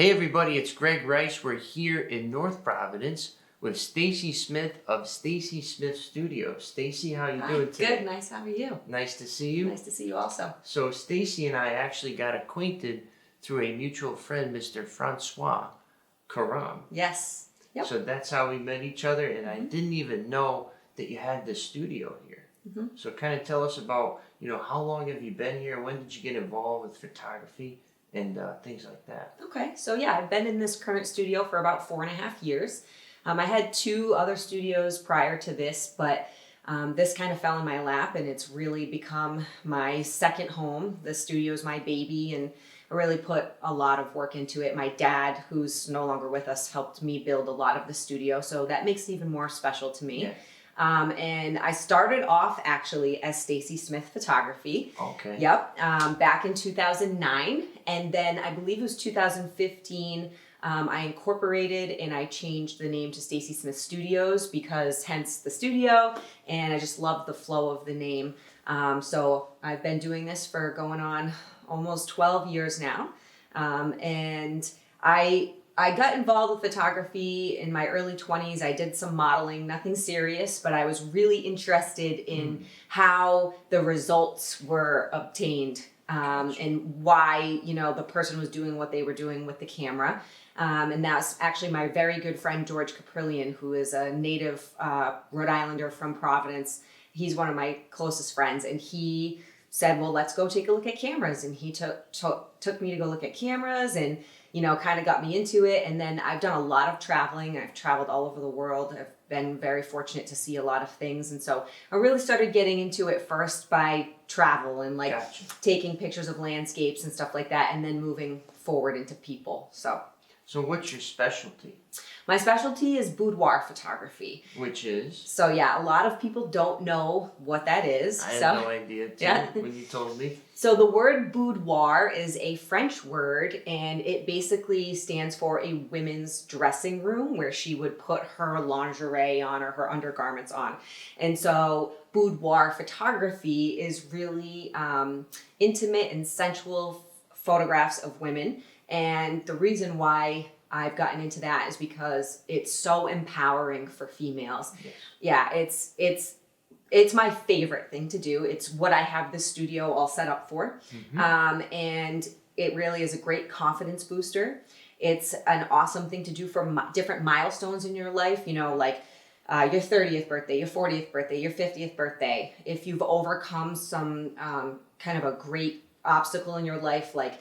Hey everybody, it's Greg Rice. We're here in North Providence with Stacy Smith of Stacy Smith Studios. Stacy, how you doing today? Good, nice. How are you? Nice to see you. Nice to see you also. So Stacy and I actually got acquainted through a mutual friend, Mr. Francois Karam. Yes. Yep. So that's how we met each other, and I didn't even know that you had this studio here. So kind of tell us about, how long have you been here? When did you get involved with photography? And things like that. Okay, so yeah, I've been in this current studio for about 4.5 years. I had 2 other studios prior to this, but this kind of fell in my lap, and it's really become my second home. The studio is my baby, and I really put a lot of work into it. My dad, who's no longer with us, helped me build a lot of the studio, so that makes it even more special to me. Yeah. And I started off actually as Stacy Smith Photography. Okay. Yep. Back in 2009. And then I believe it was 2015, I incorporated and I changed the name to Stacy Smith Studios because hence the studio. And I just loved the flow of the name. So I've been doing this for going on almost 12 years now. And I got involved with photography in my early 20s. I did some modeling, nothing serious, but I was really interested in how the results were obtained and why, the person was doing what they were doing with the camera. And that's actually my very good friend, George Caprillion, who is a native Rhode Islander from Providence. He's one of my closest friends, and he said, well, let's go take a look at cameras. And he took me to go look at cameras and, kind of got me into it. And then I've done a lot of traveling. I've traveled all over the world. I've been very fortunate to see a lot of things. And so I really started getting into it first by travel and taking pictures of landscapes and stuff like that, and then moving forward into people. So what's your specialty? My specialty is boudoir photography. Which is? So yeah, a lot of people don't know what that is. I had no idea too when you told me. So the word boudoir is a French word, and it basically stands for a women's dressing room where she would put her lingerie on or her undergarments on. And so boudoir photography is really intimate and sensual photographs of women. And the reason why I've gotten into that is because it's so empowering for females. Yes. Yeah, it's my favorite thing to do. It's what I have the studio all set up for. And it really is a great confidence booster. It's an awesome thing to do for different milestones in your life, like your 30th birthday, your 40th birthday, your 50th birthday. If you've overcome some kind of a great obstacle in your life, like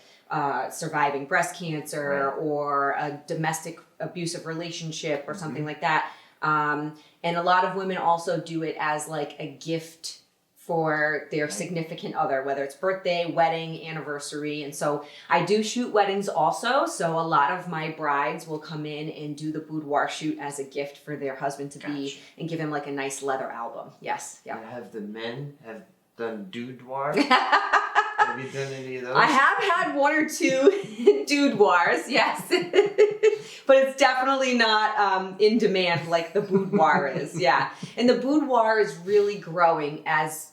surviving breast cancer or a domestic abusive relationship or something like that. And a lot of women also do it as like a gift for their significant other, whether it's birthday, wedding, anniversary. And so I do shoot weddings also. So a lot of my brides will come in and do the boudoir shoot as a gift for their husband to be and give him like a nice leather album. Yes. Yeah. And have the men have done boudoir? Have you done any of those? I have had 1 or 2 boudoirs, yes. But it's definitely not in demand like the boudoir is, yeah. And the boudoir is really growing as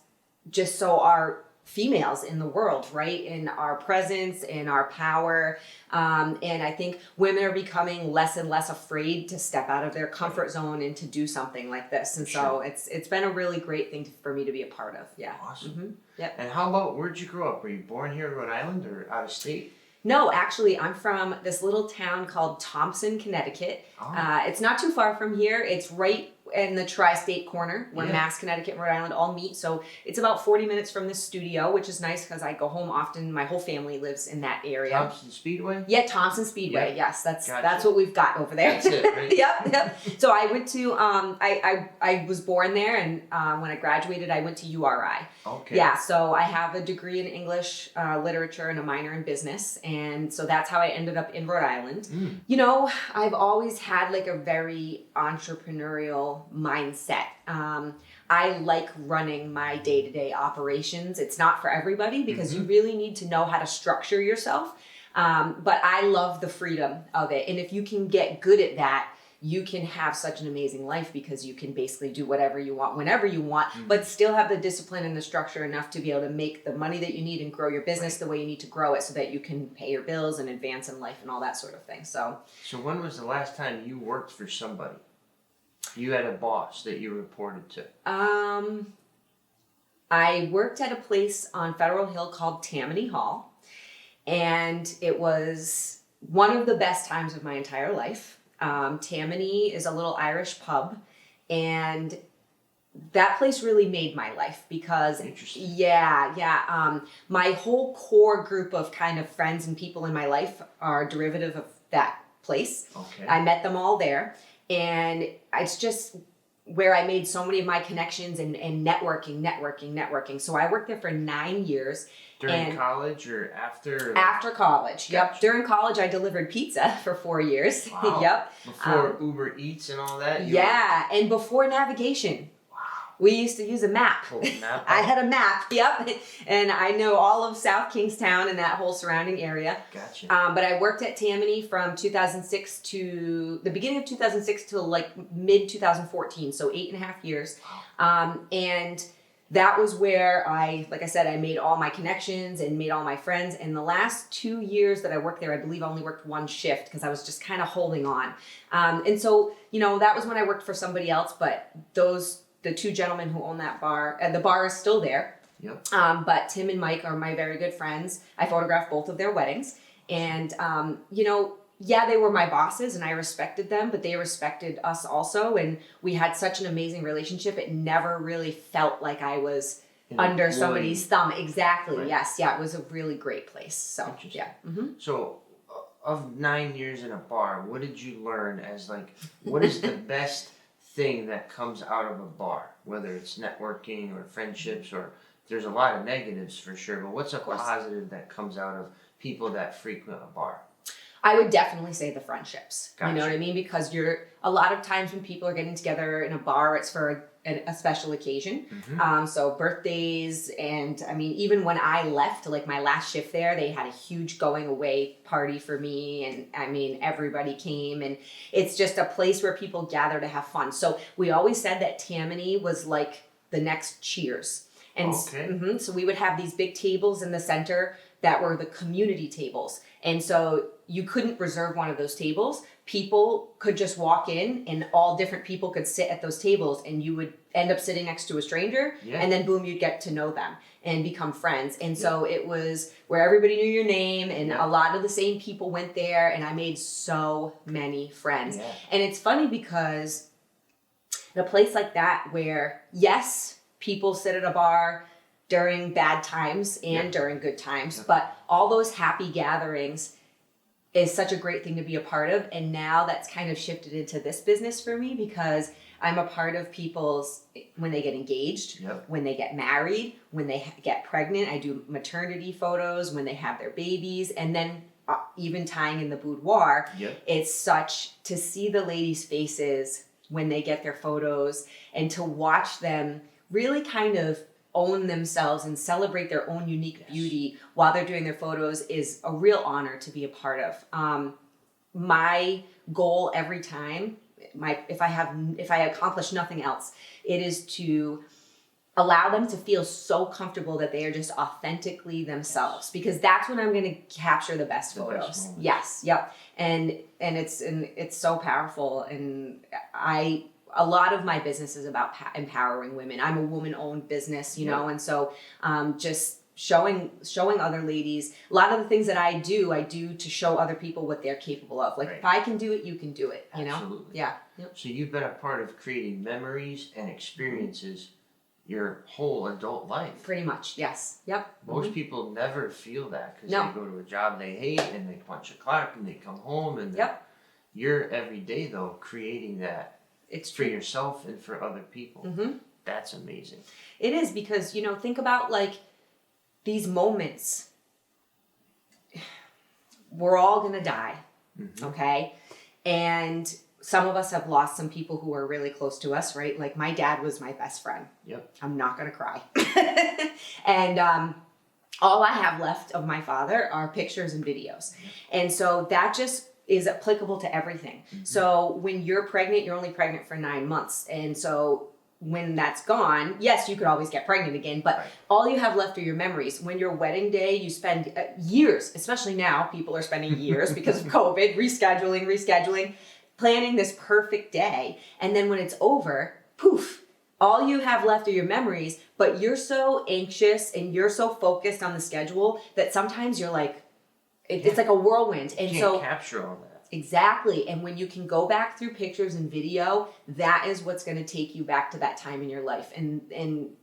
just so our females in the world, right? In our presence, in our power. And I think women are becoming less and less afraid to step out of their comfort zone and to do something like this. And so it's been a really great thing for me to be a part of. Yeah. Awesome. Yep. And how about, where'd you grow up? Were you born here in Rhode Island or out of state? No, actually, I'm from this little town called Thompson, Connecticut. It's not too far from here. It's right in the tri-state corner where Mass, Connecticut, and Rhode Island all meet. So it's about 40 minutes from this studio, which is nice because I go home often. My whole family lives in that area. Thompson Speedway? Yeah, Thompson Speedway. Yeah. Yes, that's what we've got over there. That's it, right? Yep. So I went to I was born there, and when I graduated, I went to URI. Okay. Yeah, so I have a degree in English literature and a minor in business, and so that's how I ended up in Rhode Island. I've always had like a very entrepreneurial mindset. I like running my day-to-day operations. It's not for everybody because you really need to know how to structure yourself. But I love the freedom of it. And if you can get good at that, you can have such an amazing life because you can basically do whatever you want whenever you want, but still have the discipline and the structure enough to be able to make the money that you need and grow your business the way you need to grow it so that you can pay your bills and advance in life and all that sort of thing. So when was the last time you worked for somebody? You had a boss that you reported to? I worked at a place on Federal Hill called Tammany Hall, and it was one of the best times of my entire life. Tammany is a little Irish pub, and that place really made my life because my whole core group of kind of friends and people in my life are derivative of that place. Okay. I met them all there, and it's just where I made so many of my connections and networking. So I worked there for 9 years. During college or after? After college, Gotcha. Yep. During college, I delivered pizza for 4 years. Wow. Yep. Before Uber Eats and all that? And before navigation. Wow. We used to use a map. Pull a map I out. had a map, yep. And I know all of South Kingstown and that whole surrounding area. Gotcha. But I worked at Tammany from 2006 to the beginning of 2006 to like mid 2014, so 8.5 years. Wow. And that was where like I said, I made all my connections and made all my friends. And the last 2 years that I worked there, I believe I only worked one shift because I was just kind of holding on. And so, that was when I worked for somebody else, but the two gentlemen who own that bar, and the bar is still there. Yep. But Tim and Mike are my very good friends. I photographed both of their weddings. And, they were my bosses and I respected them, but they respected us also. And we had such an amazing relationship. It never really felt like I was under somebody's thumb. Exactly. Right. Yes. Yeah. It was a really great place. So, Interesting. yeah. Mm-hmm. So, of 9 years in a bar, what did you learn as what is the best thing that comes out of a bar? Whether it's networking or friendships, or there's a lot of negatives for sure, but what's a positive that comes out of people that frequent a bar? I would definitely say the friendships. Gotcha. You know what I mean? Because a lot of times when people are getting together in a bar, it's for a special occasion. Mm-hmm. So birthdays, and I mean, even when I left, like my last shift there, they had a huge going away party for me. And I mean, everybody came, and it's just a place where people gather to have fun. So we always said that Tammany was like the next Cheers. And Okay. So we would have these big tables in the center that were the community tables. And so you couldn't reserve one of those tables. People could just walk in and all different people could sit at those tables, and you would end up sitting next to a stranger. Yeah. And then boom, you'd get to know them and become friends. And so it was where everybody knew your name, and a lot of the same people went there, and I made so many friends. Yeah. And it's funny because in a place like that where, yes, people sit at a bar during bad times and during good times, but all those happy gatherings is such a great thing to be a part of. And now that's kind of shifted into this business for me because I'm a part of people's, when they get engaged, when they get married, when they get pregnant. I do maternity photos, when they have their babies, and then even tying in the boudoir. It's such to see the ladies' faces when they get their photos and to watch them really kind of own themselves and celebrate their own unique beauty while they're doing their photos is a real honor to be a part of. My goal every time, if I accomplish nothing else, it is to allow them to feel so comfortable that they are just authentically themselves, because that's when I'm going to capture the best photos. Yes. Yep. And it's so powerful. And a lot of my business is about empowering women. I'm a woman-owned business, you know, and so just showing other ladies a lot of the things that I do to show other people what they're capable of. Like if I can do it, you can do it. You know? Absolutely. Yeah. Yep. So you've been a part of creating memories and experiences your whole adult life. Pretty much. Yes. Yep. Most people never feel that because they go to a job they hate and they punch a clock and they come home and you're every day though creating that. It's for yourself and for other people. Mm-hmm. That's amazing. It is, because, you know, think about like these moments. We're all going to die. Mm-hmm. Okay. And some of us have lost some people who are really close to us, right? Like my dad was my best friend. Yep. I'm not going to cry. And all I have left of my father are pictures and videos. And so that just is applicable to everything. So when you're pregnant, you're only pregnant for 9 months. And so when that's gone, yes, you could always get pregnant again, but all you have left are your memories. When your wedding day, you spend years, especially now, people are spending years because of COVID, rescheduling, planning this perfect day. And then when it's over, poof, all you have left are your memories, but you're so anxious and you're so focused on the schedule that sometimes you're like, it's like a whirlwind. And you can't capture all that. Exactly. And when you can go back through pictures and video, that is what's going to take you back to that time in your life. And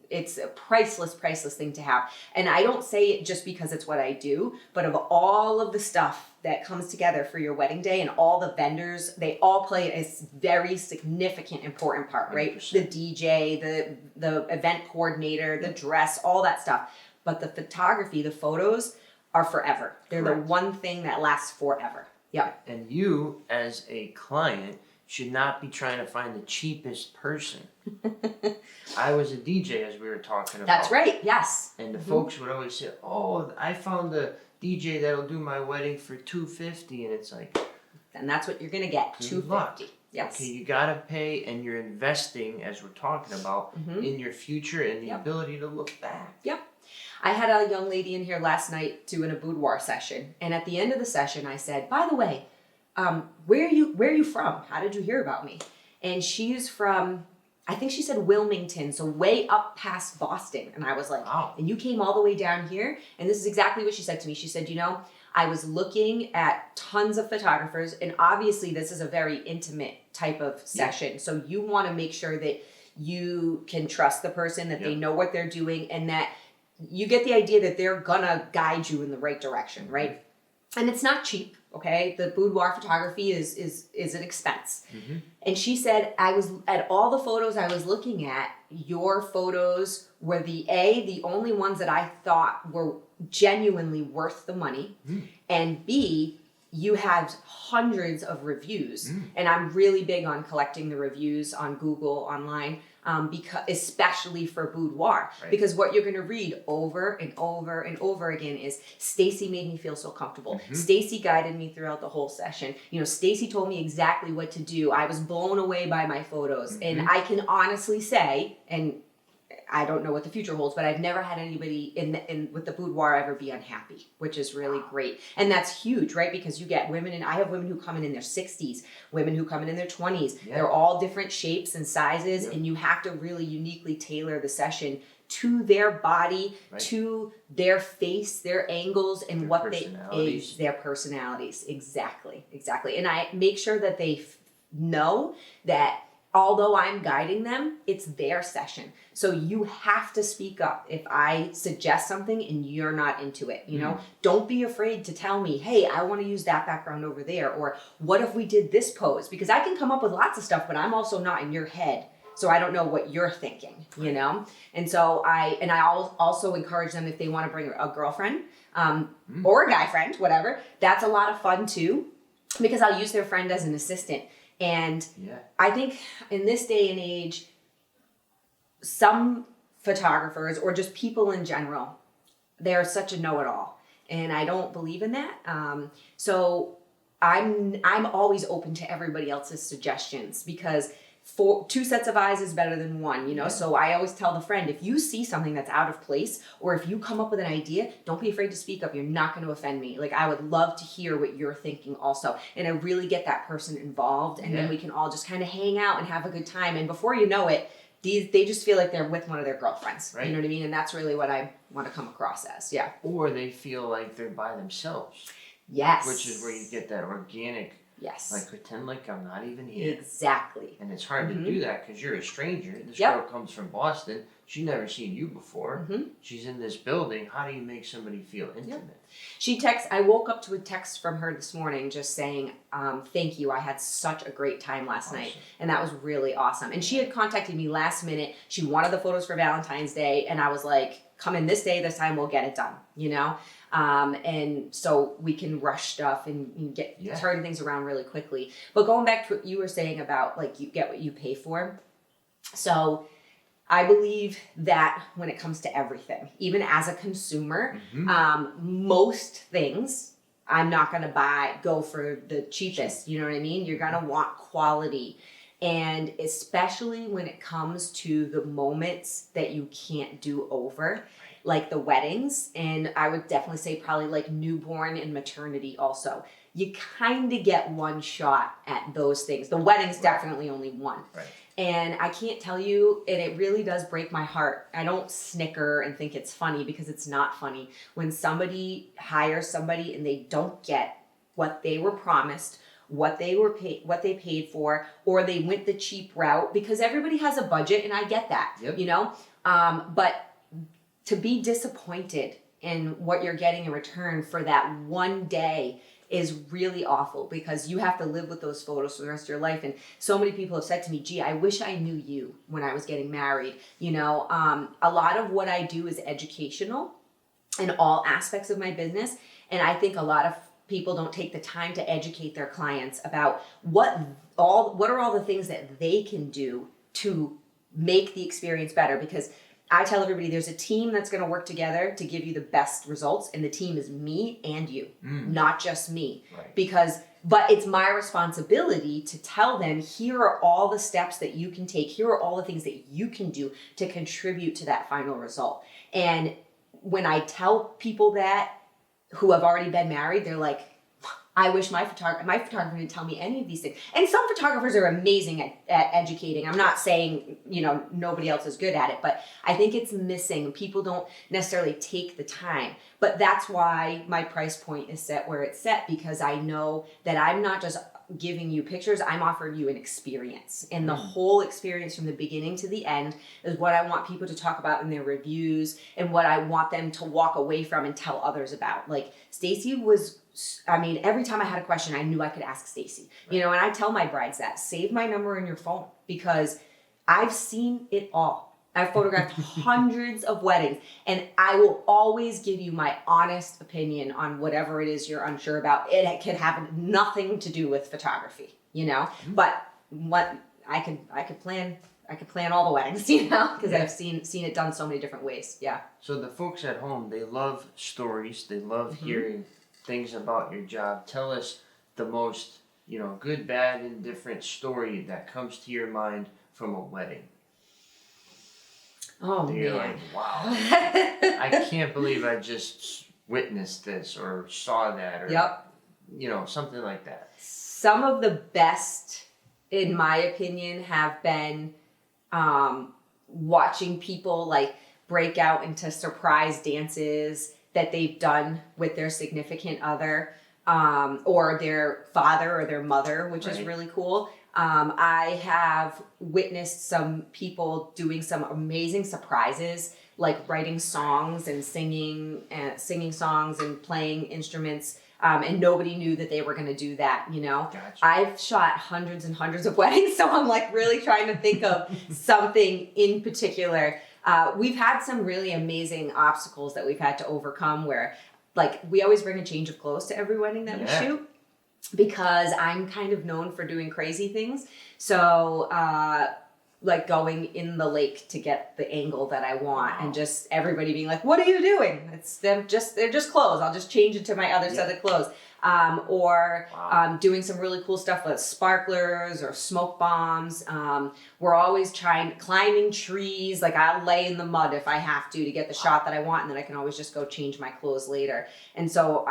it's a priceless thing to have. And I don't say it just because it's what I do, but of all of the stuff that comes together for your wedding day and all the vendors, they all play a very significant, important part, right? 100%. The DJ, the event coordinator, the dress, all that stuff. But the photography, the photos are forever. They're Correct. The one thing that lasts forever. Yeah. And you, as a client, should not be trying to find the cheapest person. I was a DJ, as we were talking about. That's right, yes. And the folks would always say, oh, I found a DJ that'll do my wedding for $250. And it's like... And that's what you're going to get, $250. Yes. Okay, you got to pay, and you're investing, as we're talking about, in your future and the ability to look back. Yep. I had a young lady in here last night doing a boudoir session, and at the end of the session, I said, "By the way, where are you from? How did you hear about me?" And she's from, I think she said Wilmington, so way up past Boston. And I was like, wow. And you came all the way down here? And this is exactly what she said to me. She said, I was looking at tons of photographers, and obviously this is a very intimate type of session. So you want to make sure that you can trust the person, that they know what they're doing, and that you get the idea that they're gonna guide you in the right direction, right? And it's not cheap, okay? The boudoir photography is an expense. And she said, I was at all the photos I was looking at, your photos were the only ones that I thought were genuinely worth the money, and B, you had hundreds of reviews. And I'm really big on collecting the reviews on Google, online, because especially for boudoir, because what you're going to read over and over and over again is Stacy made me feel so comfortable. Stacy guided me throughout the whole session. Stacy told me exactly what to do. I was blown away by my photos. And I can honestly say, and I don't know what the future holds, but I've never had anybody with the boudoir ever be unhappy, which is really great. And that's huge, right? Because you get women, and I have women who come in their 60s, women who come in their 20s. They're all different shapes and sizes, and you have to really uniquely tailor the session to their body, to their face, their angles, and their what their personalities. Exactly. And I make sure that they know that although I'm guiding them, it's their session. So you have to speak up if I suggest something and you're not into it, Don't be afraid to tell me, hey, I want to use that background over there, or what if we did this pose? Because I can come up with lots of stuff, but I'm also not in your head. So I don't know what you're thinking, And so I also encourage them, if they want to bring a girlfriend or a guy friend, whatever, that's a lot of fun too, because I'll use their friend as an assistant. And I think in this day and age, some photographers, or just people in general, they're such a know-it-all, and I don't believe in that. So I'm always open to everybody else's suggestions, because two sets of eyes is better than one, So I always tell the friend, if you see something that's out of place, or if you come up with an idea, don't be afraid to speak up. You're not going to offend me. Like, I would love to hear what you're thinking also. And I really get that person involved, and then we can all just kind of hang out and have a good time. And before you know it, they just feel like they're with one of their girlfriends. Right. You know what I mean? And that's really what I want to come across as. Yeah. Or they feel like they're by themselves. Yes. Which is where you get that organic. Yes. Like, pretend like I'm not even here. Exactly. And it's hard to do that because you're a stranger. This girl comes from Boston. She's never seen you before. She's in this building. How do you make somebody feel intimate? I woke up to a text from her this morning just saying, thank you. I had such a great time last night. And that was really awesome. And she had contacted me last minute. She wanted the photos for Valentine's Day. And I was like, come in this day, this time we'll get it done, and so we can rush stuff and turn things around really quickly. But going back to what you were saying about, like, you get what you pay for. So I believe that when it comes to everything, even as a consumer, most things I'm not going to go for the cheapest. You know what I mean? You're going to want quality. And especially when it comes to the moments that you can't do over, like the weddings. And I would definitely say probably like newborn and maternity also. You kind of get one shot at those things. The wedding's definitely only one. Right. And I can't tell you, and it really does break my heart. I don't snicker and think it's funny, because it's not funny. When somebody hires somebody and they don't get what they were promised, what they paid for, or they went the cheap route, because everybody has a budget, and I get that, you know? But to be disappointed in what you're getting in return for that one day is really awful, because you have to live with those photos for the rest of your life. And so many people have said to me, gee, I wish I knew you when I was getting married. You know, a lot of what I do is educational in all aspects of my business. And I think a lot of people don't take the time to educate their clients about what are all the things that they can do to make the experience better. Because I tell everybody there's a team that's going to work together to give you the best results, and the team is me and you, not just me. Right. But it's my responsibility to tell them, here are all the steps that you can take. Here are all the things that you can do to contribute to that final result. And when I tell people that who have already been married, they're like, I wish my photographer didn't tell me any of these things. And some photographers are amazing at educating. I'm not saying, you know, nobody else is good at it, but I think it's missing. People don't necessarily take the time. But that's why my price point is set where it's set, because I know that I'm not just giving you pictures, I'm offering you an experience. And the whole experience from the beginning to the end is what I want people to talk about in their reviews, and what I want them to walk away from and tell others about. Like Stacy was, I mean, every time I had a question, I knew I could ask Stacy. You know, and I tell my brides that, save my number in your phone, because I've seen it all. I've photographed hundreds of weddings, and I will always give you my honest opinion on whatever it is you're unsure about. It could have nothing to do with photography, you know, but what I could plan all the weddings, you know, because I've seen it done so many different ways. Yeah. So the folks at home, they love stories. They love hearing things about your job. Tell us the most, you know, good, bad, indifferent story that comes to your mind from a wedding. Oh, you're man. Like, wow, I can't believe I just witnessed this or saw that, or you know, something like that. Some of the best, in my opinion, have been watching people like break out into surprise dances that they've done with their significant other, or their father or their mother, which is really cool. I have witnessed some people doing some amazing surprises, like writing songs and singing songs and playing instruments. And nobody knew that they were going to do that, you know? Gotcha. I've shot hundreds and hundreds of weddings, so I'm like really trying to think of something in particular. We've had some really amazing obstacles that we've had to overcome, where like we always bring a change of clothes to every wedding that we shoot, because I'm kind of known for doing crazy things. So like going in the lake to get the angle that I want, and just everybody being like, what are you doing? They're just clothes. I'll just change it to my other set of clothes. Or doing some really cool stuff with sparklers or smoke bombs. We're always climbing trees. Like I'll lay in the mud if I have to get the shot that I want, and then I can always just go change my clothes later. And so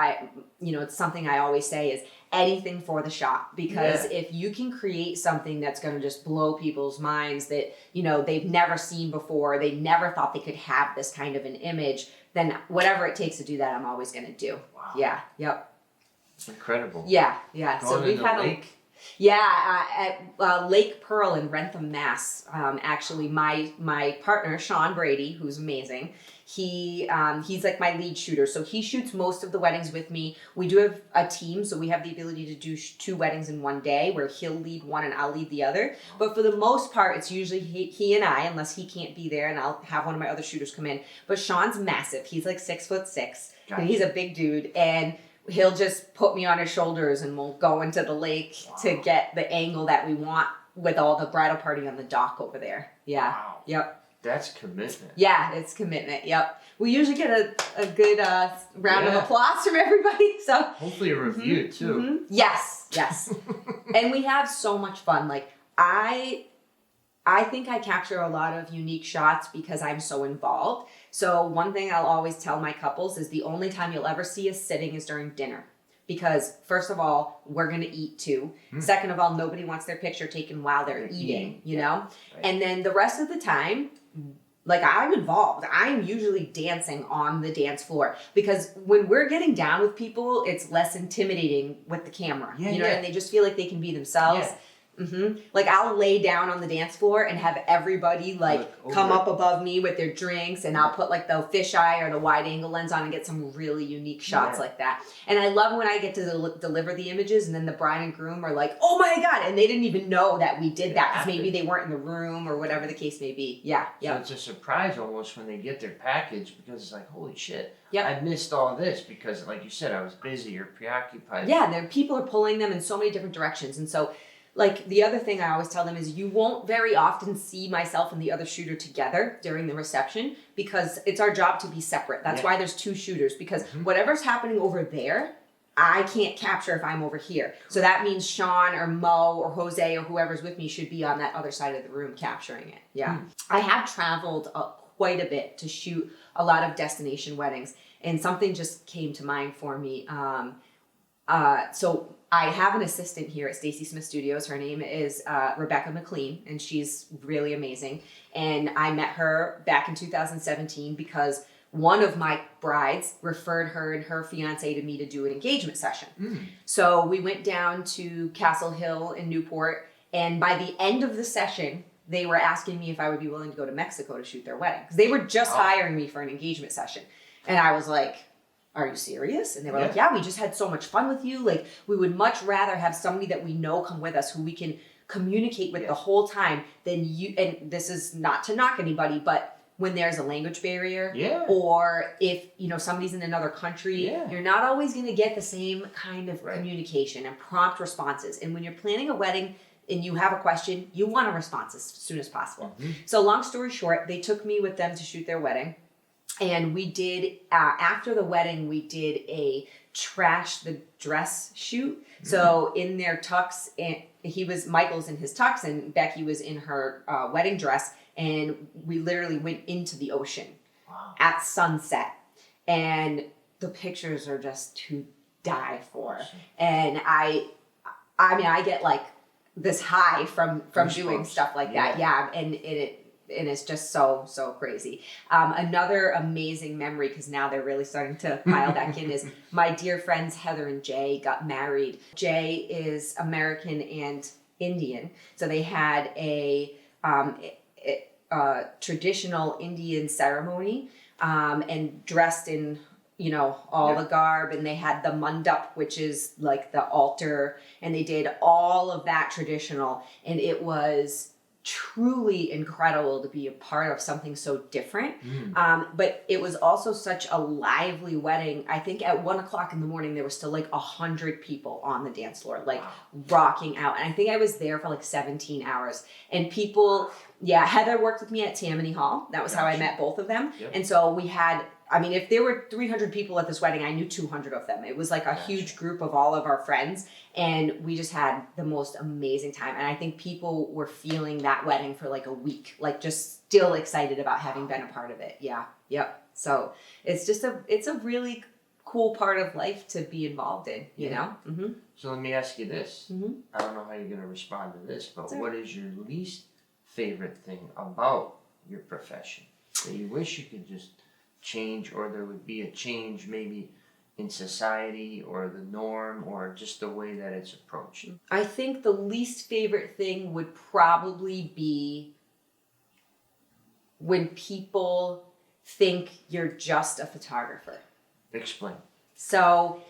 it's something I always say is anything for the shot, because if you can create something that's going to just blow people's minds that, you know, they've never seen before, they never thought they could have this kind of an image, then whatever it takes to do that, I'm always going to do. Wow. Yeah. Yep. Incredible. Yeah. Going So we've had lake? at Lake Pearl in Rentham, Mass. Actually, my partner Sean Brady, who's amazing, he's like my lead shooter, so he shoots most of the weddings with me. We do have a team, so we have the ability to do 2 weddings in one day, where he'll lead one and I'll lead the other. But for the most part, it's usually he and I, unless he can't be there, and I'll have one of my other shooters come in. But Sean's massive; he's like 6'6", and he's a big dude, and he'll just put me on his shoulders and we'll go into the lake to get the angle that we want with all the bridal party on the dock over there. Yeah. Wow. Yep. That's commitment. Yeah, it's commitment. Yep. We usually get a good round of Yeah. applause from everybody. So Hopefully a review too. Yes. And we have so much fun. Like I think I capture a lot of unique shots because I'm so involved. So one thing I'll always tell my couples is the only time you'll ever see us sitting is during dinner. Because first of all, we're going to eat too. Second of all, nobody wants their picture taken while they're eating, you know? Right. And then the rest of the time, like I'm involved. I'm usually dancing on the dance floor because when we're getting down with people, it's less intimidating with the camera, you know, and they just feel like they can be themselves. Yeah. Like I'll lay down on the dance floor and have everybody like come up above me with their drinks, and I'll put like the fisheye or the wide angle lens on and get some really unique shots like that. And I love when I get to deliver the images and then the bride and groom are like, oh my God, and they didn't even know that we did that because maybe they weren't in the room or whatever the case may be. Yeah. So it's a surprise almost when they get their package because it's like, holy shit, Yep. I missed all this because like you said, I was busy or preoccupied. Yeah, people are pulling them in so many different directions. And so like the other thing I always tell them is you won't very often see myself and the other shooter together during the reception because it's our job to be separate. That's why there's two shooters, because whatever's happening over there, I can't capture if I'm over here. So that means Sean or Mo or Jose or whoever's with me should be on that other side of the room capturing it. Yeah. I have traveled quite a bit to shoot a lot of destination weddings, and something just came to mind for me. So I have an assistant here at Stacy Smith Studios. Her name is Rebecca McLean, and she's really amazing. And I met her back in 2017 because one of my brides referred her and her fiance to me to do an engagement session. So we went down to Castle Hill in Newport, and by the end of the session, they were asking me if I would be willing to go to Mexico to shoot their wedding. Because they were just hiring me for an engagement session. And I was like, are you serious? And they were like, yeah, we just had so much fun with you. Like, we would much rather have somebody that we know come with us who we can communicate with the whole time than you. And this is not to knock anybody, but when there's a language barrier or if, you know, somebody's in another country, you're not always going to get the same kind of communication and prompt responses. And when you're planning a wedding and you have a question, you want a response as soon as possible. So long story short, they took me with them to shoot their wedding. And we did, after the wedding, we did a trash the dress shoot. So in their tux, and Michael's in his tux and Becky was in her wedding dress. And we literally went into the ocean at sunset. And the pictures are just to die for. And I mean, I get like this high from doing stuff like that. Yeah. And it's just so crazy. Another amazing memory, because now they're really starting to pile back in, is my dear friends Heather and Jay got married. Jay is American and Indian, so they had a traditional Indian ceremony and dressed in, you know, all the garb, and they had the mandap, which is like the altar, and they did all of that traditional, and it was truly incredible to be a part of something so different. But it was also such a lively wedding. I think at 1:00 in the morning, there was still like 100 people on the dance floor, like rocking out. And I think I was there for like 17 hours. And people, Heather worked with me at Tammany Hall. That was how I met both of them. And so we had, I mean, if there were 300 people at this wedding, I knew 200 of them. It was like a huge group of all of our friends. And we just had the most amazing time. And I think people were feeling that wedding for like a week, like just still excited about having been a part of it. Yeah. Yep. So it's just it's a really cool part of life to be involved in, you know? So let me ask you this. I don't know how you're going to respond to this, but what is your least favorite thing about your profession that you wish you could just change, or there would be a change maybe in society or the norm or just the way that it's approached? I think the least favorite thing would probably be when people think you're just a photographer. Explain. So,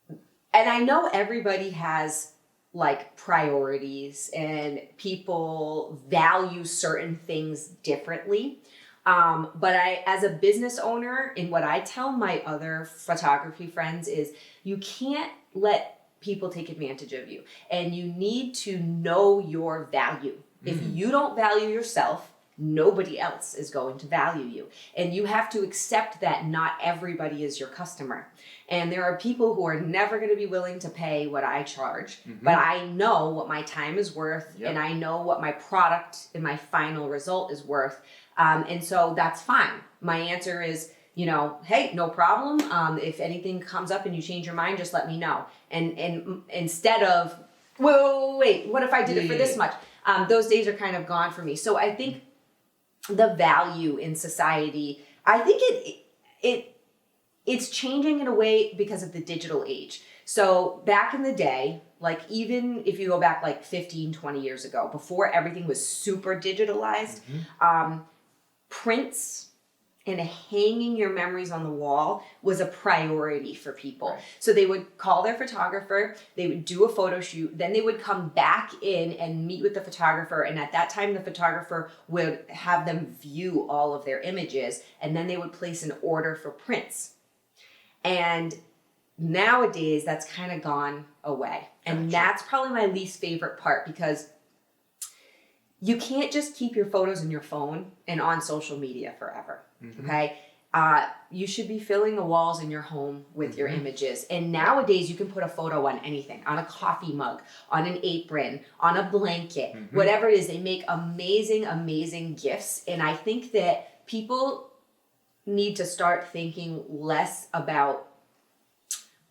and I know everybody has like priorities and people value certain things differently. But as a business owner, and what I tell my other photography friends is you can't let people take advantage of you, and you need to know your value. If you don't value yourself, nobody else is going to value you. And you have to accept that not everybody is your customer. And there are people who are never going to be willing to pay what I charge, but I know what my time is worth, and I know what my product and my final result is worth. And so that's fine. My answer is, you know, hey, no problem. If anything comes up and you change your mind, just let me know. And instead of, whoa, wait, what if I did it for this much? Those days are kind of gone for me. So I think the value in society, I think it's changing in a way because of the digital age. So back in the day, like even if you go back like 15, 20 years ago, before everything was super digitalized, prints and hanging your memories on the wall was a priority for people. Right. So they would call their photographer, they would do a photo shoot, then they would come back in and meet with the photographer. And at that time, the photographer would have them view all of their images, and then they would place an order for prints. And nowadays, that's kind of gone away. And that's probably my least favorite part, because you can't just keep your photos in your phone and on social media forever. Okay. You should be filling the walls in your home with your images. And nowadays you can put a photo on anything, on a coffee mug, on an apron, on a blanket, whatever it is. They make amazing, amazing gifts. And I think that people need to start thinking less about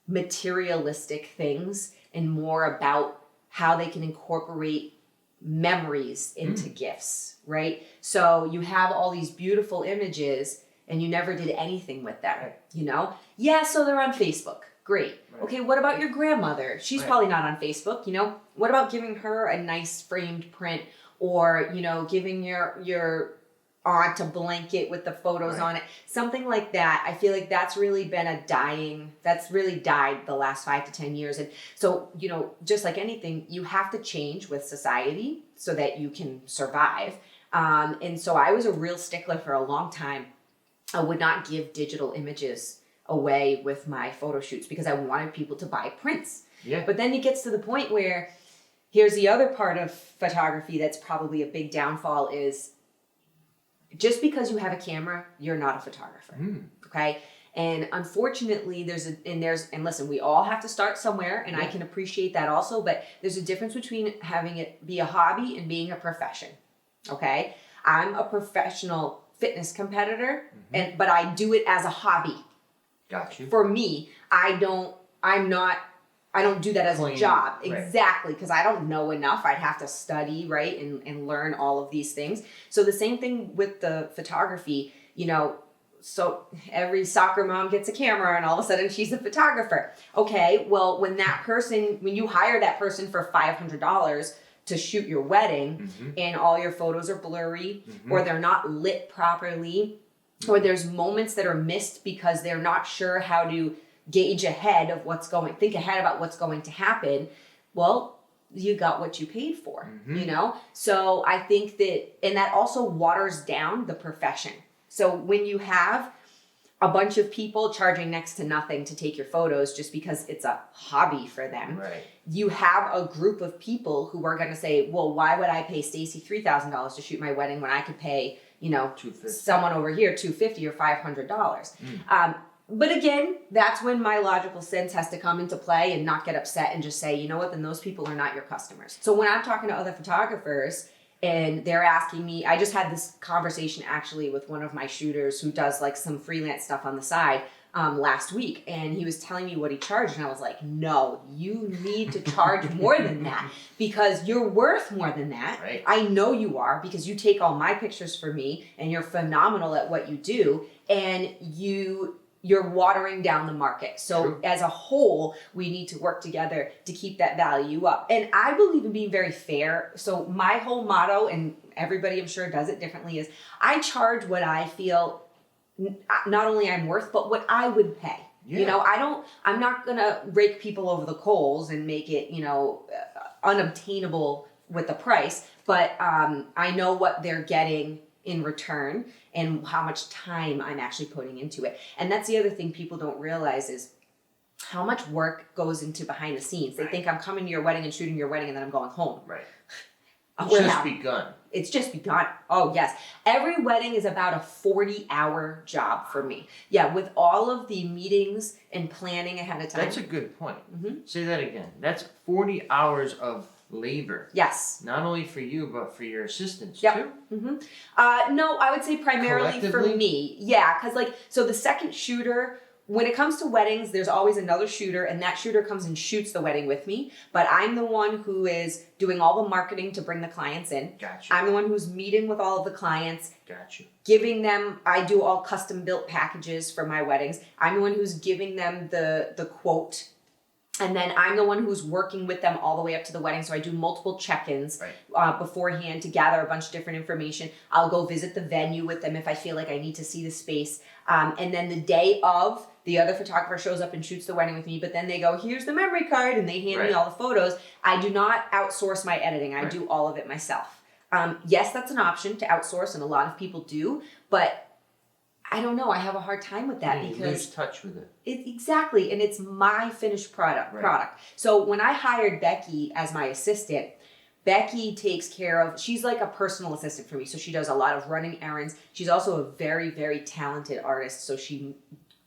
materialistic things and more about how they can incorporate memories into gifts, right? So you have all these beautiful images and you never did anything with them, you know? Yeah, so they're on Facebook. Great. Right. Okay, what about your grandmother? She's probably not on Facebook, you know? What about giving her a nice framed print, or, you know, giving your aunt a blanket with the photos on it? Something like that. I feel like that's really died the last 5 to 10 years. And so, you know, just like anything, you have to change with society so that you can survive. And so I was a real stickler for a long time. I would not give digital images away with my photo shoots because I wanted people to buy prints. Yeah. But then it gets to the point where, here's the other part of photography that's probably a big downfall, is just because you have a camera, you're not a photographer. Okay. And unfortunately, and listen, we all have to start somewhere, and I can appreciate that also, but there's a difference between having it be a hobby and being a profession. Okay. I'm a professional fitness competitor, but I do it as a hobby. Got you. For me, I don't do that as a job. Exactly. Because I don't know enough. I'd have to study, right? And learn all of these things. So the same thing with the photography, you know, so every soccer mom gets a camera and all of a sudden she's a photographer. Okay. Well, when you hire that person for $500 to shoot your wedding, and all your photos are blurry, or they're not lit properly, or there's moments that are missed because they're not sure how to think ahead about what's going to happen, well, you got what you paid for, you know? So I think that also waters down the profession. So when you have a bunch of people charging next to nothing to take your photos just because it's a hobby for them, you have a group of people who are going to say, well, why would I pay Stacy $3,000 to shoot my wedding when I could pay, you know, someone over here $250 or $500? But again, that's when my logical sense has to come into play and not get upset and just say, you know what, then those people are not your customers. So when I'm talking to other photographers and they're asking me, I just had this conversation actually with one of my shooters who does like some freelance stuff on the side last week. And he was telling me what he charged. And I was like, no, you need to charge more than that, because you're worth more than that. Right. I know you are, because you take all my pictures for me and you're phenomenal at what you do. And you're watering down the market. So as a whole, we need to work together to keep that value up. And I believe in being very fair. So my whole motto, and everybody I'm sure does it differently, is I charge what I feel not only I'm worth, but what I would pay. Yeah. You know, I'm not gonna rake people over the coals and make it, you know, unobtainable with the price, but I know what they're getting in return and how much time I'm actually putting into it. And that's the other thing people don't realize, is how much work goes into behind the scenes. They think I'm coming to your wedding and shooting your wedding and then I'm going home. Right. It's just begun. It's just begun. Oh, yes. Every wedding is about a 40-hour job for me. Yeah, with all of the meetings and planning ahead of time. That's a good point. Say that again. That's 40 hours of labor. Yes. Not only for you, but for your assistants Yep. too? No, I would say primarily for Collectively? me. Yeah, because like, so the second shooter, when it comes to weddings, there's always another shooter, and that shooter comes and shoots the wedding with me. But I'm the one who is doing all the marketing to bring the clients in. Gotcha. I'm the one who's meeting with all of the clients, Gotcha. giving them, I do all custom built packages for my weddings. I'm the one who's giving them the quote. And then I'm the one who's working with them all the way up to the wedding. So I do multiple check-ins beforehand to gather a bunch of different information. I'll go visit the venue with them if I feel like I need to see the space. And then the day of, the other photographer shows up and shoots the wedding with me, but then they go, here's the memory card, and they hand me all the photos. I do not outsource my editing. I do all of it myself. Yes, that's an option to outsource, and a lot of people do, but I don't know. I have a hard time with that because you lose touch with it. Exactly, and it's my finished product. So when I hired Becky as my assistant, Becky takes care of, she's like a personal assistant for me. So she does a lot of running errands. She's also a very, very talented artist. So she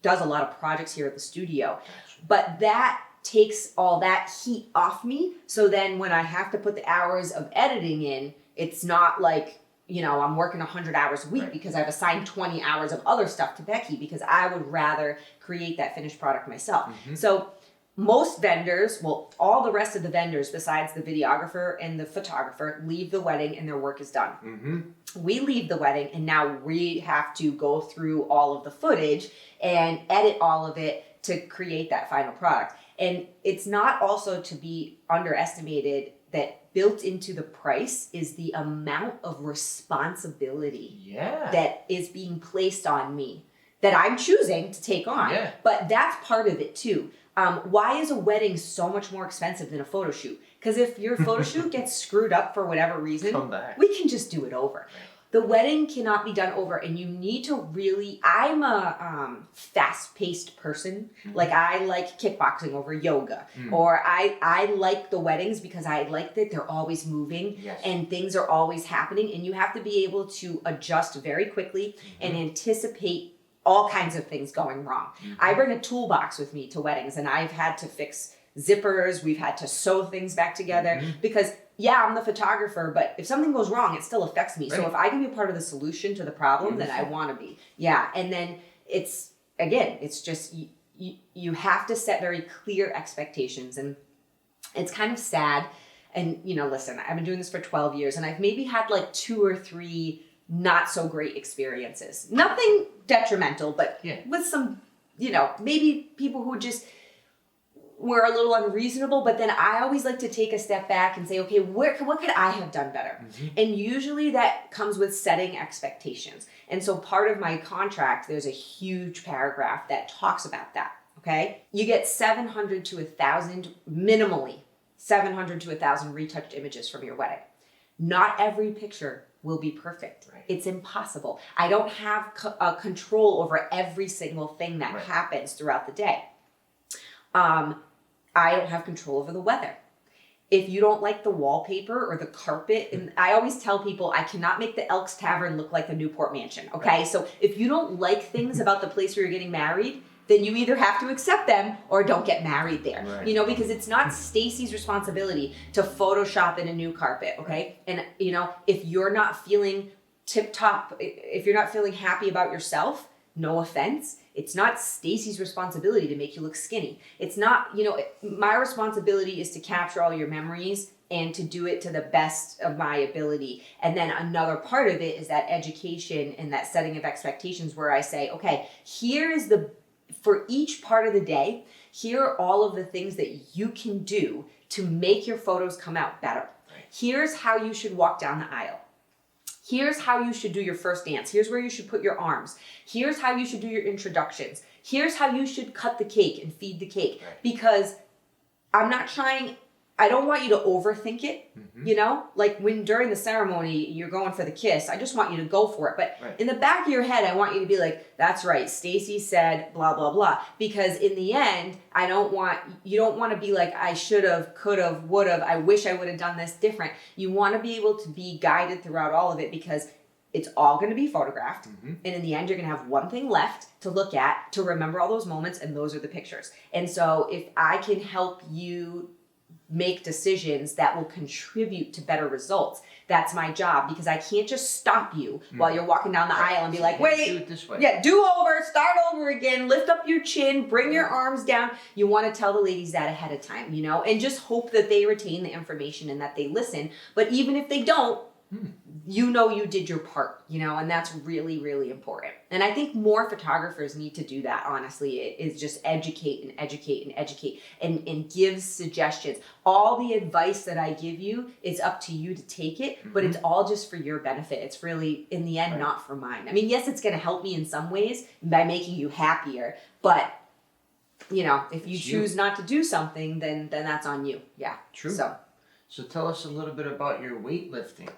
does a lot of projects here at the studio. Gotcha. But that takes all that heat off me. So then when I have to put the hours of editing in, it's not like, I'm working 100 hours a week because I've assigned 20 hours of other stuff to Becky because I would rather create that finished product myself. So most vendors, well, all the rest of the vendors besides the videographer and the photographer leave the wedding and their work is done. We leave the wedding and now we have to go through all of the footage and edit all of it to create that final product. And it's not also to be underestimated that built into the price is the amount of responsibility that is being placed on me that I'm choosing to take on. But that's part of it too. Why is a wedding so much more expensive than a photo shoot? Because if your photo shoot gets screwed up for whatever reason, we can just do it over. The wedding cannot be done over, and you need to really, I'm a fast-paced person. Like I like kickboxing over yoga, or I like the weddings because I like that they're always moving and things are always happening, and you have to be able to adjust very quickly and anticipate all kinds of things going wrong. I bring a toolbox with me to weddings, and I've had to fix zippers, we've had to sew things back together because I'm the photographer, but if something goes wrong, it still affects me. So if I can be part of the solution to the problem, then I want to be. And then it's just, you have to set very clear expectations, and it's kind of sad. And, listen, I've been doing this for 12 years and I've maybe had like 2 or 3 not so great experiences. Nothing detrimental, but with some, maybe people who just were a little unreasonable, but then I always like to take a step back and say, okay, what could I have done better? And usually that comes with setting expectations. And so part of my contract, there's a huge paragraph that talks about that, okay? You get 700 to 1,000, minimally 700 to 1,000 retouched images from your wedding. Not every picture will be perfect. It's impossible. I don't have control over every single thing that happens throughout the day. I don't have control over the weather. If you don't like the wallpaper or the carpet, and I always tell people I cannot make the Elks Tavern look like the Newport Mansion, okay? So if you don't like things about the place where you're getting married, then you either have to accept them or don't get married there, because it's not Stacy's responsibility to Photoshop in a new carpet, okay? And, if you're not feeling tip-top, if you're not feeling happy about yourself, no offense, it's not Stacy's responsibility to make you look skinny. It's not, my responsibility is to capture all your memories and to do it to the best of my ability. And then another part of it is that education and that setting of expectations where I say, okay, for each part of the day, here are all of the things that you can do to make your photos come out better. Here's how you should walk down the aisle. Here's how you should do your first dance. Here's where you should put your arms. Here's how you should do your introductions. Here's how you should cut the cake and feed the cake. Because I I don't want you to overthink it, you know? Like when during the ceremony, you're going for the kiss. I just want you to go for it. But in the back of your head, I want you to be like, that's right, Stacy said blah, blah, blah. Because in the end, you don't want to be like, I should have, could have, would have, I wish I would have done this different. You want to be able to be guided throughout all of it because it's all going to be photographed. And in the end, you're going to have one thing left to look at, to remember all those moments, and those are the pictures. And so if I can help you make decisions that will contribute to better results, that's my job, because I can't just stop you while you're walking down the aisle and be like, wait, do it this way. Yeah, do over, start over again, lift up your chin, bring your arms down. You want to tell the ladies that ahead of time, you know, and just hope that they retain the information and that they listen. But even if they don't, you know you did your part, you know, and that's really, really important. And I think more photographers need to do that, honestly, is just educate and educate and educate and give suggestions. All the advice that I give you, it's up to you to take it, but it's all just for your benefit. It's really, in the end, not for mine. I mean, yes, it's going to help me in some ways by making you happier, but, you know, if you choose not to do something, then that's on you. Yeah. True. So tell us a little bit about your weightlifting,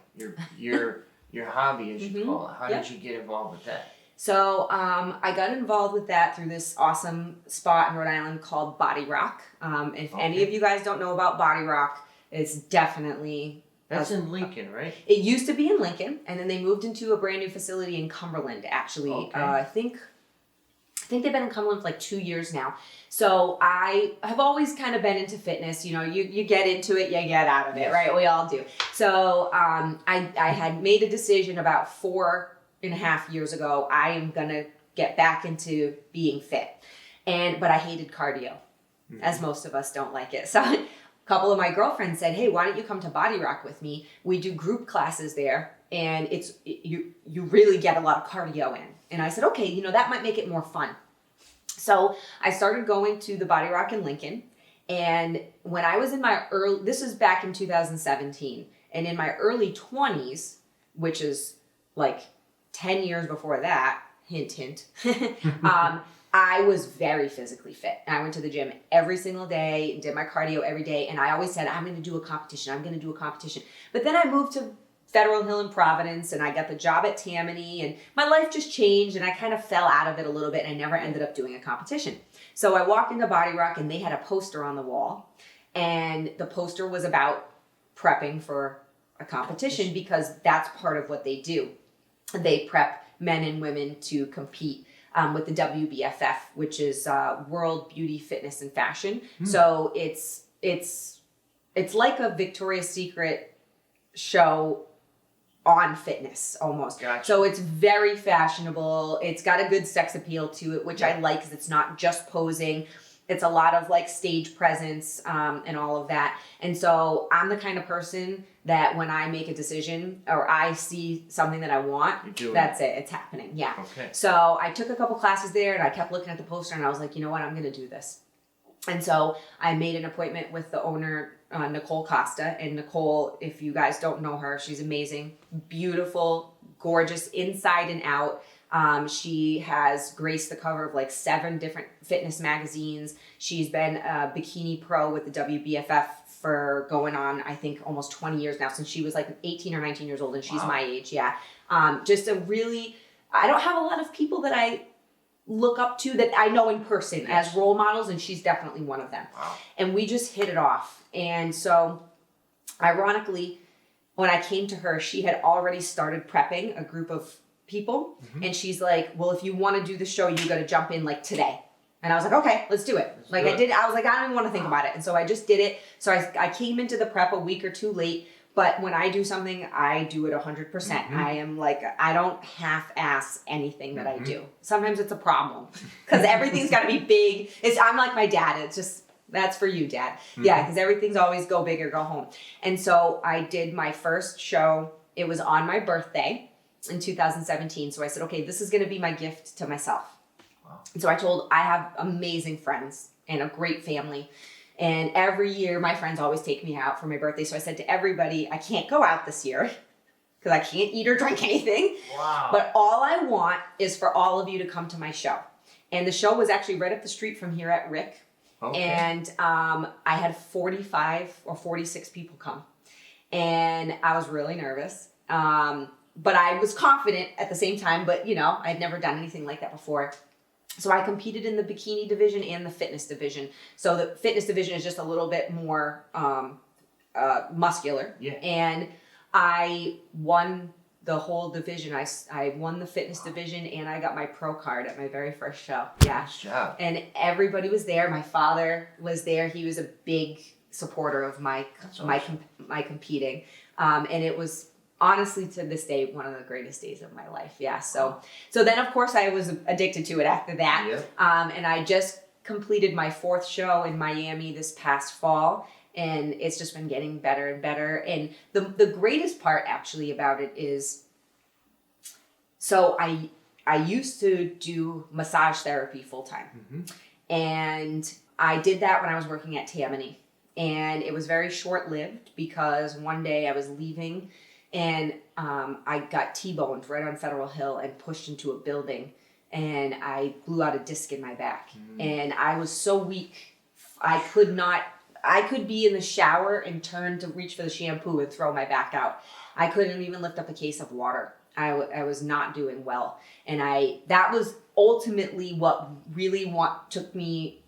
your hobby, as you call it. How did you get involved with that? So I got involved with that through this awesome spot in Rhode Island called Body Rock. If any of you guys don't know about Body Rock, it's definitely... That's in Lincoln, right? It used to be in Lincoln, and then they moved into a brand new facility in Cumberland, actually. Okay. I think they've been in Cumberland for like 2 years now. So I have always kind of been into fitness. You know, you get into it, you get out of it, right? We all do. So I had made a decision about 4.5 years ago. I am going to get back into being fit. But I hated cardio, as most of us don't like it. So a couple of my girlfriends said, hey, why don't you come to Body Rock with me? We do group classes there, and you really get a lot of cardio in. And I said, okay, you know, that might make it more fun. So I started going to the Body Rock in Lincoln. And when I was in my this was back in 2017. And in my early 20s, which is like 10 years before that, hint, hint, I was very physically fit. I went to the gym every single day, did my cardio every day. And I always said, I'm going to do a competition. But then I moved to Federal Hill in Providence, and I got the job at Tammany, and my life just changed, and I kind of fell out of it a little bit, and I never ended up doing a competition. So I walked into Body Rock, and they had a poster on the wall, and the poster was about prepping for a competition, because that's part of what they do. They prep men and women to compete with the WBFF, which is World Beauty, Fitness, and Fashion. So it's like a Victoria's Secret show on fitness almost. Gotcha. So it's very fashionable. It's got a good sex appeal to it, which I like, because it's not just posing. It's a lot of like stage presence and all of that. And so I'm the kind of person that when I make a decision or I see something that I want, that's it. It's happening. Yeah. Okay. So I took a couple classes there, and I kept looking at the poster, and I was like, you know what? I'm going to do this. And so I made an appointment with the owner, Nicole Costa. And Nicole, if you guys don't know her, she's amazing, beautiful, gorgeous inside and out. She has graced the cover of like 7 different fitness magazines. She's been a bikini pro with the WBFF for going on, I think, almost 20 years now, since she was like 18 or 19 years old, and she's my age. Yeah. Just a really, I don't have a lot of people that I look up to that I know in person as role models, and she's definitely one of them. Wow. And we just hit it off. And so ironically, when I came to her, she had already started prepping a group of people. And she's like, well, if you want to do the show, you got to jump in like today. And I was like, okay, let's do it. I was like, I don't even want to think about it. And so I just did it. So I came into the prep a week or 2 late. But when I do something, I do it 100%. I am like, I don't half-ass anything that I do. Sometimes it's a problem because everything's got to be big. I'm like my dad. It's just, that's for you, Dad. Yeah, because everything's always go big or go home. And so I did my first show. It was on my birthday in 2017. So I said, okay, this is going to be my gift to myself. Wow. And so I have amazing friends and a great family. And every year, my friends always take me out for my birthday. So I said to everybody, I can't go out this year because I can't eat or drink anything. Wow. But all I want is for all of you to come to my show. And the show was actually right up the street from here at Rick. Okay. And I had 45 or 46 people come. And I was really nervous. But I was confident at the same time, but I'd never done anything like that before. So I competed in the bikini division and the fitness division. So the fitness division is just a little bit more muscular. Yeah. And I won the whole division. I won the fitness division and I got my pro card at my very first show. Yeah. Nice job. And everybody was there. My father was there. He was a big supporter of my competing. And it was honestly to this day one of the greatest days of my life. Yeah. So then of course I was addicted to it after that. Yep. And I just completed my 4th show in Miami this past fall. And it's just been getting better and better. And the greatest part actually about it is, so I used to do massage therapy full time. Mm-hmm. And I did that when I was working at Tammany. And it was very short-lived because one day I was leaving and I got T-boned right on Federal Hill and pushed into a building. And I blew out a disc in my back. Mm. And I was so weak, I could be in the shower and turn to reach for the shampoo and throw my back out. I couldn't even lift up a case of water. I was not doing well. And that was ultimately what really took me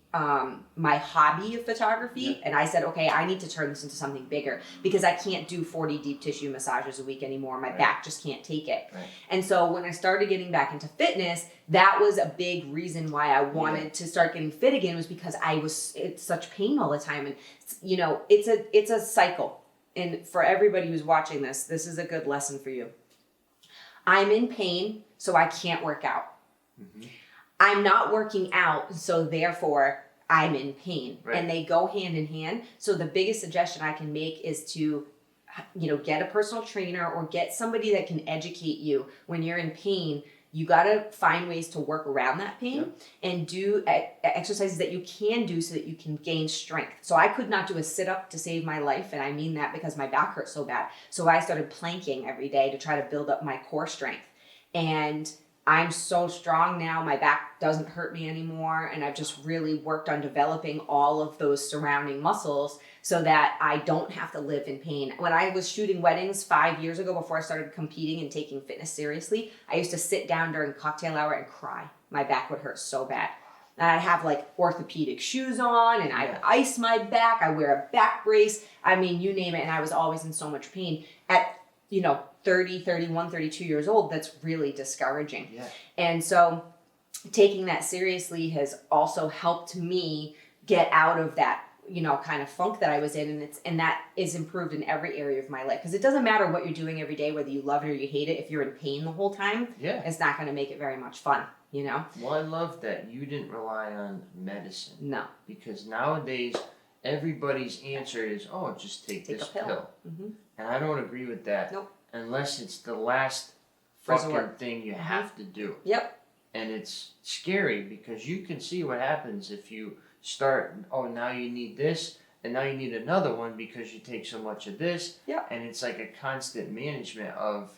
my hobby of photography. Yeah. And I said, okay, I need to turn this into something bigger because I can't do 40 deep tissue massages a week anymore. My back just can't take it. Right. And so when I started getting back into fitness, that was a big reason why I wanted to start getting fit again, was because it's such pain all the time. And it's a cycle. And for everybody who's watching this is a good lesson for you. I'm in pain, so I can't work out. Mm-hmm. I'm not working out, so therefore I'm in pain. Right. And they go hand in hand. So the biggest suggestion I can make is to, get a personal trainer or get somebody that can educate you when you're in pain. You got to find ways to work around that pain and do exercises that you can do so that you can gain strength. So I could not do a sit-up to save my life, and I mean that because my back hurt so bad. So I started planking every day to try to build up my core strength. And I'm so strong now, my back doesn't hurt me anymore, and I've just really worked on developing all of those surrounding muscles so that I don't have to live in pain. When I was shooting weddings 5 years ago, before I started competing and taking fitness seriously, I used to sit down during cocktail hour and cry. My back would hurt so bad. And I'd have like orthopedic shoes on, and I'd ice my back, I wear a back brace, I mean, you name it, and I was always in so much pain. At 30, 31, 32 years old, that's really discouraging. Yeah. And so taking that seriously has also helped me get out of that, kind of funk that I was in. And that is improved in every area of my life. Because it doesn't matter what you're doing every day, whether you love it or you hate it. If you're in pain the whole time, it's not going to make it very much fun, Well, I love that you didn't rely on medicine. No. Because nowadays, everybody's answer is, just take this pill. Mm-hmm. And I don't agree with that. Nope. Unless it's the last fucking thing you have to do. Yep. And it's scary because you can see what happens if you start, now you need this, and now you need another one because you take so much of this. Yep. And it's like a constant management of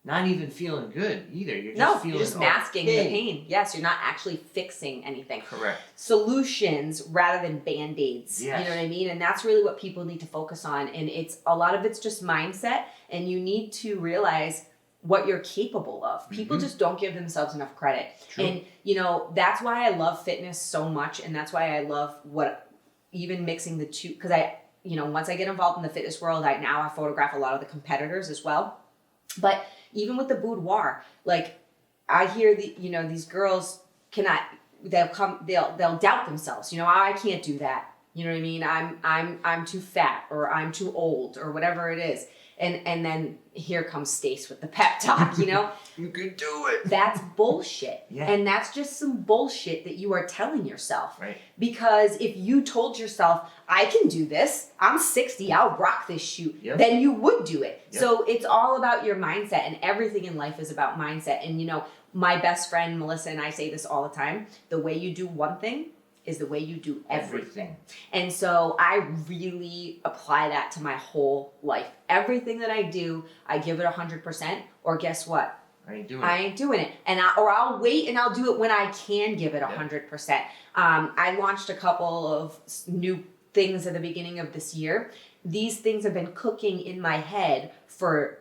not even feeling good either. You're just masking the pain. Yes, you're not actually fixing anything. Correct. Solutions rather than Band-Aids. Yes. You know what I mean? And that's really what people need to focus on. And a lot of it's just mindset, and you need to realize what you're capable of. People just don't give themselves enough credit. True. And, that's why I love fitness so much, and that's why I love even mixing the two, because once I get involved in the fitness world, I photograph a lot of the competitors as well. But even with the Boudoir, like I hear these girls they'll doubt themselves. I can't do that. You know what I mean? I'm too fat, or I'm too old, or whatever it is. And then here comes Stace with the pep talk, You can do it. That's bullshit. Yeah. And that's just some bullshit that you are telling yourself. Right. Because if you told yourself, I can do this, I'm 60, I'll rock this shoot, then you would do it. Yep. So it's all about your mindset, and everything in life is about mindset. And my best friend Melissa and I say this all the time: the way you do one thing is the way you do everything. And so I really apply that to my whole life. Everything that I do, I give it 100%, or guess what? I ain't doing I ain't doing it. Or I'll wait and I'll do it when I can give it 100%. I launched a couple of new things at the beginning of this year. These things have been cooking in my head for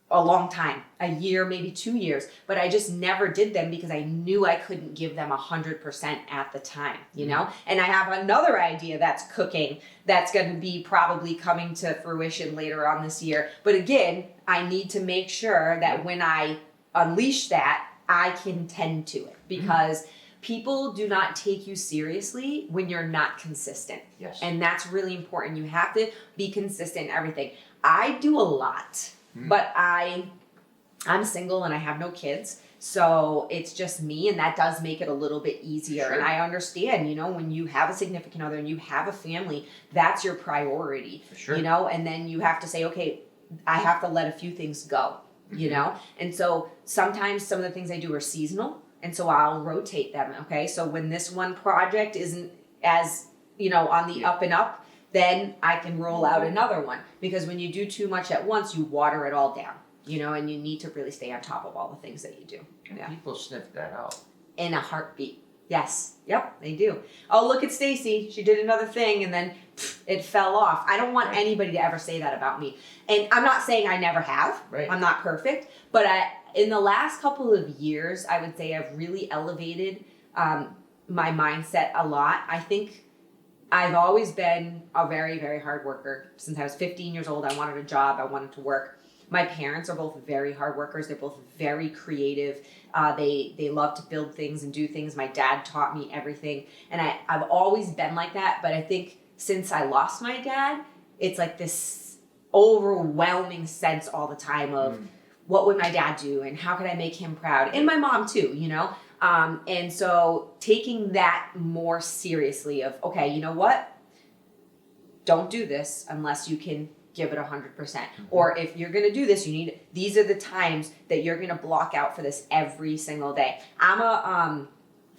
a long time, a year, maybe 2 years, but I just never did them because I knew I couldn't give them 100% at the time, you know? And I have another idea that's cooking that's going to be probably coming to fruition later on this year. But again, I need to make sure that when I unleash that, I can tend to it, because people do not take you seriously when you're not consistent. Yes. And that's really important. You have to be consistent in everything. I do a lot. But I'm single and I have no kids, so it's just me, and that does make it a little bit easier. Sure. And I understand, you know, when you have a significant other and you have a family, that's your priority, For sure. you know, and then you have to say, okay, I have to let a few things go, you know? And so sometimes some of the things I do are seasonal, and so I'll rotate them, okay? So when this one project isn't as, you know, on the up and up, then I can roll out another one. Because when you do too much at once, you water it all down, you know, and you need to really stay on top of all the things that you do. And Yeah. people sniff that out. In a heartbeat. Yes. Yep, they do. Oh, look at Stacy. She did another thing and then it fell off. I don't want anybody to ever say that about me. And I'm not saying I never have. Right. I'm not perfect. But in the last couple of years, I would say I've really elevated my mindset a lot. I think I've always been a very, very hard worker. Since I was 15 years old, I wanted a job. I wanted to work. My parents are both very hard workers. They're both very creative. They love to build things and do things. My dad taught me everything. And I've always been like that. But I think since I lost my dad, it's like this overwhelming sense all the time of what would my dad do and how could I make him proud? And my mom too, you know? And so taking that more seriously of, okay, you know what? Don't do this unless you can give it 100%. Or if you're going to do this, these are the times that you're going to block out for this every single day. I'm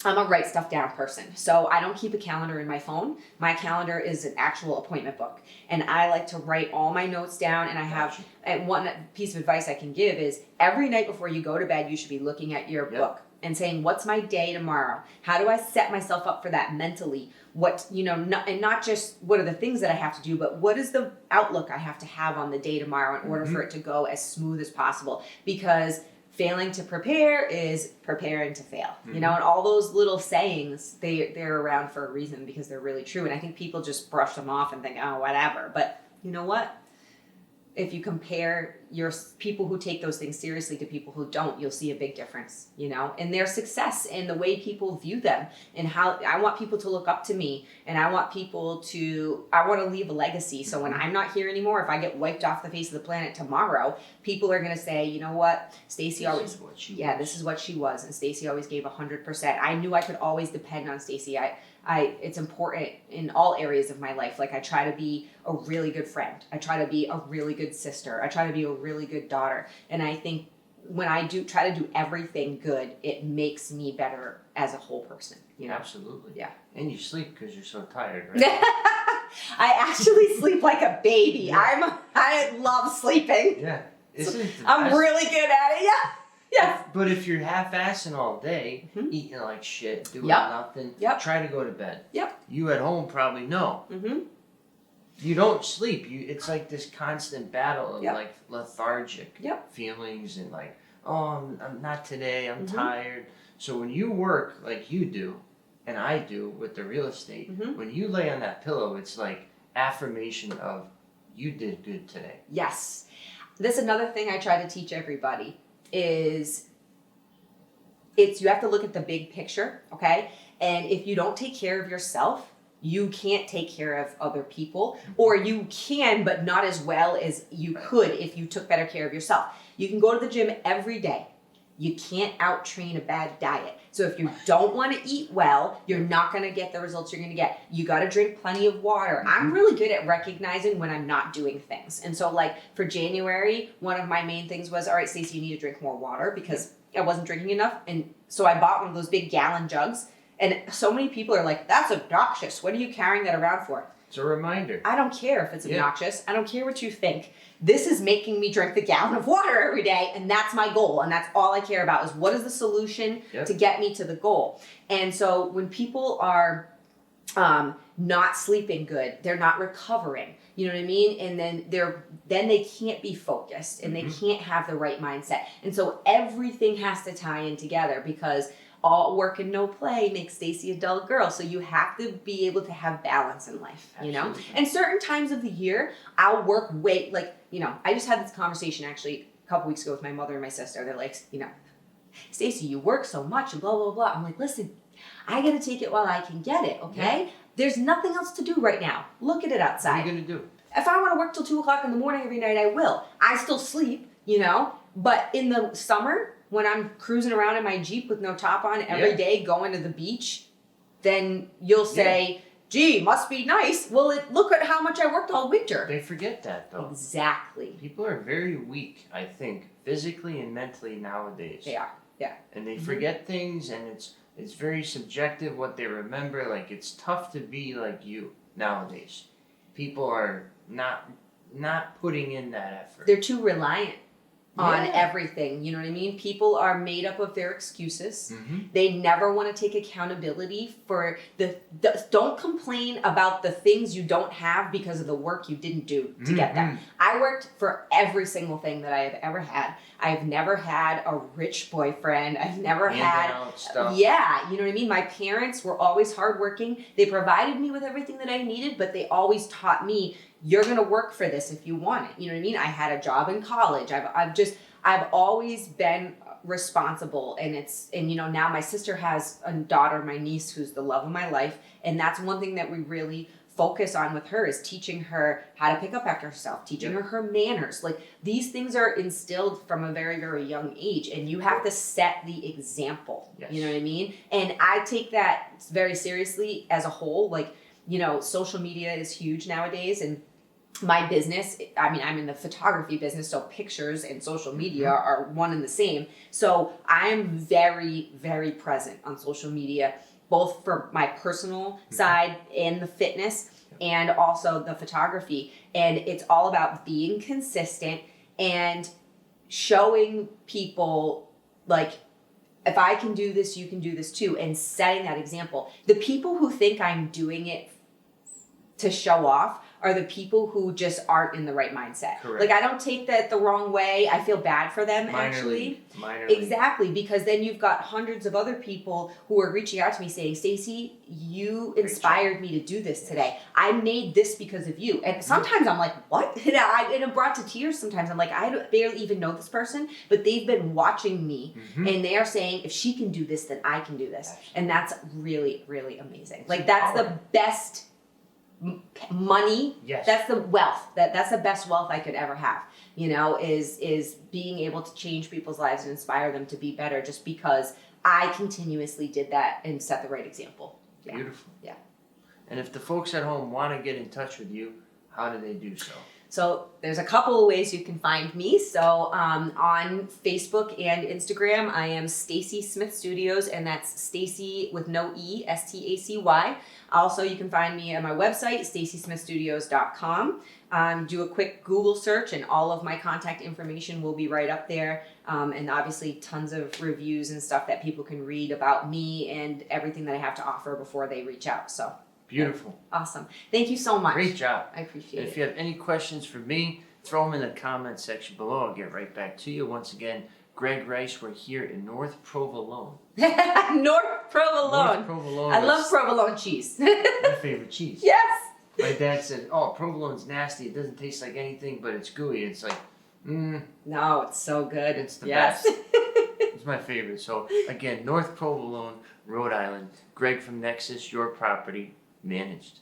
a write stuff down person. So I don't keep a calendar in my phone. My calendar is an actual appointment book. And I like to write all my notes down. And one piece of advice I can give is every night before you go to bed, you should be looking at your book and saying, what's my day tomorrow? How do I set myself up for that mentally? And not just what are the things that I have to do, but what is the outlook I have to have on the day tomorrow in order for it to go as smooth as possible? Because failing to prepare is preparing to fail, you know, and all those little sayings, they're around for a reason because they're really true. And I think people just brush them off and think, oh, whatever. But you know what? If you compare your people who take those things seriously to people who don't, you'll see a big difference, you know, in their success and the way people view them and how I want people to look up to me, and I want to leave a legacy. So when I'm not here anymore, if I get wiped off the face of the planet tomorrow, people are going to say, you know what, Stacy always, this is what she was. And Stacy always gave 100%. I knew I could always depend on Stacy. It's important in all areas of my life. Like I try to be a really good friend. I try to be a really good sister. I try to be a really good daughter. And I think when I try to do everything good, it makes me better as a whole person. You know? Absolutely. Yeah. And you sleep because you're so tired, right? I actually sleep like a baby. Yeah. I love sleeping. Yeah. I'm really good at it. Yeah. Yeah. But if you're half-assing all day, eating like shit, doing nothing, try to go to bed. Yep. You at home probably know. You don't sleep. It's like this constant battle of like lethargic feelings and like, oh, I'm not today, I'm tired. So when you work like you do, and I do with the real estate, when you lay on that pillow, it's like affirmation of you did good today. Yes. This is another thing I try to teach everybody is you have to look at the big picture, okay? And if you don't take care of yourself, you can't take care of other people, or you can, but not as well as you could if you took better care of yourself. You can go to the gym every day. You can't out-train a bad diet. So if you don't want to eat well, you're not going to get the results you're going to get. You got to drink plenty of water. I'm really good at recognizing when I'm not doing things. And so like for January, one of my main things was, all right, Stacy, you need to drink more water because I wasn't drinking enough. And so I bought one of those big gallon jugs. And so many people are like, that's obnoxious. What are you carrying that around for? It's a reminder. I don't care if it's obnoxious. I don't care what you think. This is making me drink the gallon of water every day, and that's my goal. And that's all I care about is what is the solution to get me to the goal. And so when people are not sleeping good, they're not recovering, you know what I mean? And then they can't be focused and they can't have the right mindset. And so everything has to tie in together because all work and no play makes Stacy a dull girl. So you have to be able to have balance in life, you know? And certain times of the year, I'll work I just had this conversation actually a couple weeks ago with my mother and my sister. They're like, Stacy, you work so much and blah, blah, blah. I'm like, listen, I got to take it while I can get it, okay? Yeah. There's nothing else to do right now. Look at it outside. What are you going to do? If I want to work till 2 o'clock in the morning every night, I will. I still sleep, but in the summer, when I'm cruising around in my Jeep with no top on every day going to the beach, then you'll say, gee, must be nice. Well, look at how much I worked all winter. They forget that, though. Exactly. People are very weak, I think, physically and mentally nowadays. They are, yeah. And they forget things, and it's very subjective what they remember. Like, it's tough to be like you nowadays. People are not putting in that effort. They're too reliant on everything, you know what I mean? People are made up of their excuses. They never want to take accountability for don't complain about the things you don't have because of the work you didn't do to get them. I worked for every single thing that I have ever had. I've never had a rich boyfriend. I've never had stuff. Yeah, you know what I mean? My parents were always hardworking. They provided me with everything that I needed, but they always taught me, you're going to work for this if you want it. You know what I mean? I had a job in college. I've always been responsible, and now my sister has a daughter, my niece, who's the love of my life. And that's one thing that we really focus on with her is teaching her how to pick up after herself, teaching her manners. Like, these things are instilled from a very, very young age, and you have to set the example. You know what I mean? And I take that very seriously as a whole. Like, social media is huge nowadays, and my business, I'm in the photography business, so pictures and social media are one and the same. So I'm very, very present on social media, both for my personal side and the fitness and also the photography. And it's all about being consistent and showing people, like, if I can do this, you can do this too, and setting that example. The people who think I'm doing it to show off are the people who just aren't in the right mindset. Correct. Like, I don't take that the wrong way. I feel bad for them, actually. Minor Exactly, because then you've got hundreds of other people who are reaching out to me saying, Stacy, you inspired me to do this today. I made this because of you. And sometimes I'm like, what? And I'm brought to tears sometimes. I'm like, I barely even know this person, but they've been watching me, and they are saying, if she can do this, then I can do this. And that's really, really amazing. Like, that's the best money. That's the wealth. That's the best wealth I could ever have, is being able to change people's lives and inspire them to be better, just because I continuously did that and set the right example. Beautiful. Yeah. And if the folks at home want to get in touch with you, how do they do so? So there's a couple of ways you can find me. So on Facebook and Instagram, I am Stacy Smith Studios, and that's Stacy with no E, Stacy. Also, you can find me on my website, stacysmithstudios.com. Do a quick Google search, and all of my contact information will be right up there. And obviously tons of reviews and stuff that people can read about me and everything that I have to offer before they reach out. So. Beautiful. Awesome. Thank you so much. Great job. I appreciate it. If you have any questions for me, throw them in the comment section below. I'll get right back to you. Once again, Greg Rice, we're here in North Provolone. North Provolone. I love provolone cheese. My favorite cheese. Yes. My dad said, oh, provolone's nasty. It doesn't taste like anything, but it's gooey. It's like, No, it's so good. It's the best. It's my favorite. So, again, North Provolone, Rhode Island. Greg from Nexus, your property managed.